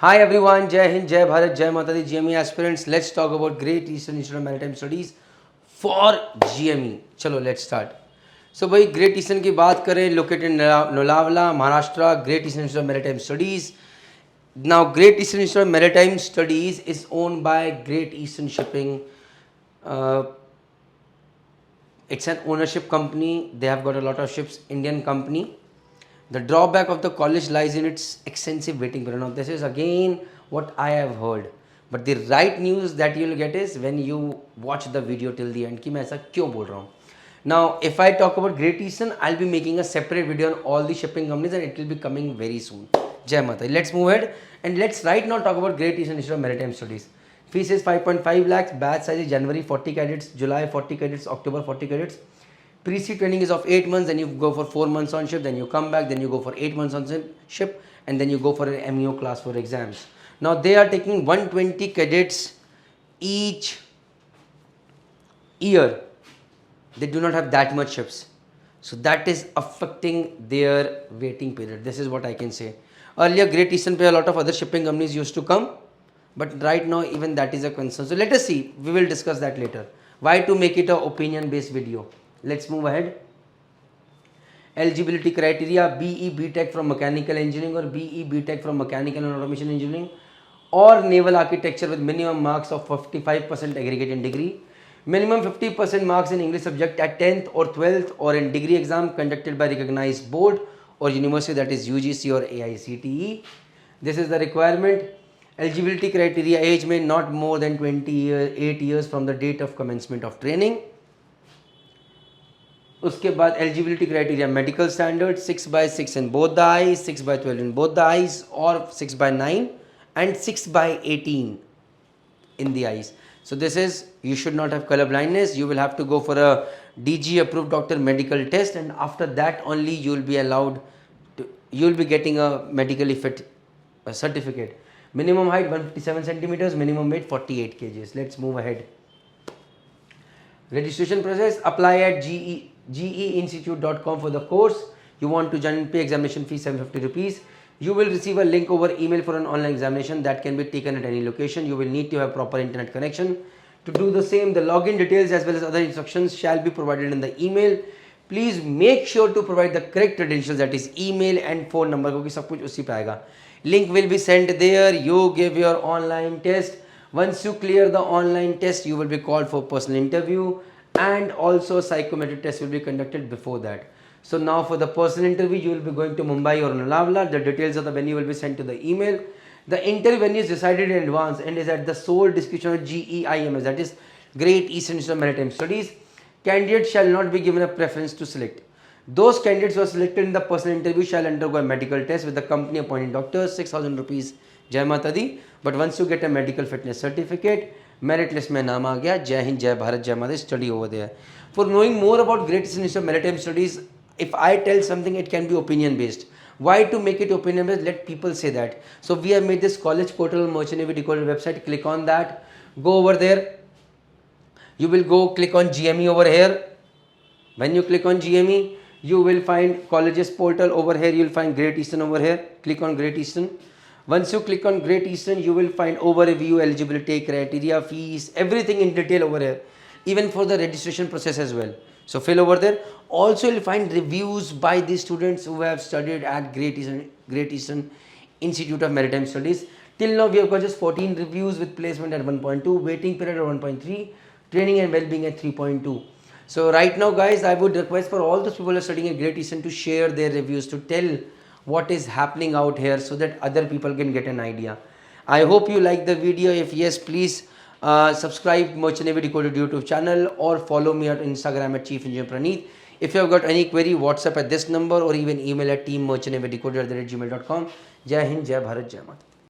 Hi everyone, Jai Hind, Jai Bharat, Jai Mata Di, GME aspirants. Let's talk about Great Eastern Institute of Maritime Studies for GME. चलो let's start. So भाई Great Eastern की बात करें, located in Lonavala, Maharashtra, Great Eastern Institute of Maritime Studies. Now Great Eastern Institute of Maritime Studies is owned by Great Eastern Shipping. Uh, it's an ownership company. They have got a lot of ships, Indian company. The drawback of the college lies in its extensive waiting period. Now, this is again what I have heard. But the right news that you will get is when you watch the video till the end कि मैं ऐसा क्यों बोल रहा हूँ. Now, if I talk about Great Eastern, I'll be making a separate video on all the shipping companies and it will be coming very soon. Jai Mata. Let's move ahead and let's right now talk about Great Eastern Institute of Maritime Studies. Fees is 5.5 lakhs. Batch size is January 40 cadets, July 40 cadets, October 40 cadets. Pre-sea training is of 8 months, then you go for 4 months on ship, then you come back, then you go for 8 months on ship, and then you go for an MEO class 4 exams. Now they are taking 120 cadets each year. They do not have that much ships. So that is affecting their waiting period. This is what I can say. Earlier, Great Eastern Pay, a lot of other shipping companies used to come, but right now even that is a concern. So let us see. We will discuss that later. Why to make it a opinion-based video? Let's move ahead. Eligibility criteria: BE BTech from Mechanical Engineering or BE BTech from Mechanical and Automation Engineering or Naval Architecture with minimum marks of 55% aggregate in degree. Minimum 50% marks in English subject at 10th or 12th or in degree exam conducted by recognized board or university, that is UGC or AICTE. This is the requirement. Eligibility criteria: age may not more than 28 years from the date of commencement of training. उसके बाद eligibility criteria: medical standard 6/6 in both the eyes, 6/12 in both the eyes, or 6/9 and 6/18 in the eyes. So this is, you should not have color blindness. You will have to go for a DG approved doctor medical test, and after that only you will be allowed to, you will be getting a medically fit certificate. Minimum height 157 centimeters, minimum weight 48 kgs. Let's move ahead. Registration process: apply at geeinstitute.com for the course you want to join. Pay examination fee 750 rupees. You will receive a link over email for an online examination that can be taken at any location. You will need to have proper internet connection. To do the same, the login details as well as other instructions shall be provided in the email. Please make sure to provide the correct credentials, that is email and phone number, क्योंकि सब कुछ उसी पे आएगा. Link will be sent there. You give your online test. Once you clear the online test, you will be called for personal interview, and also psychometric test will be conducted before that. So now for the personal interview, you will be going to Mumbai or Lonavala. The details of the venue will be sent to the email. The interview venue is decided in advance and is at the sole discretion of GEIMS, that is Great Eastern Institute of Maritime Studies. Candidates shall not be given a preference to select. Those candidates who are selected in the personal interview shall undergo a medical test with the company appointed doctor, 6,000 rupees. Jai Mata Di. But once you get a medical fitness certificate, merit list में नाम आ गया. Jai Hind, Jai Bharat, Jai Mata. Study over there. For knowing more about Great Eastern Institute of Maritime Studies, if I tell something, it can be opinion based. Why to make it opinion based? Let people say that. So we have made this college portal, Merchant Navy Decoder website. Click on that. Go over there. You will go click on GME over here. When you click on GME, you will find colleges portal over here. You will find Great Eastern over here. Click on Great Eastern. Once you click on Great Eastern, you will find overview, eligibility criteria, fees, everything in detail over here, even for the registration process as well. So fill over there. Also you'll find reviews by the students who have studied at Great Eastern Institute of Maritime Studies. Till now we have got just 14 reviews with placement at 1.2, waiting period at 1.3, training and well-being at 3.2. So right now guys, I would request for all those people who are studying at Great Eastern to share their reviews, to tell what is happening out here so that other people can get an idea. I hope you like the video. If yes, please subscribe Merchant Navy Decoder YouTube channel or follow me on Instagram at Chief Engineer Praneeth. If you have got any query, WhatsApp at this number or even email at teammerchantnavydecoder@gmail.com. Jai Hind, Jai Bharat, Jai Mata.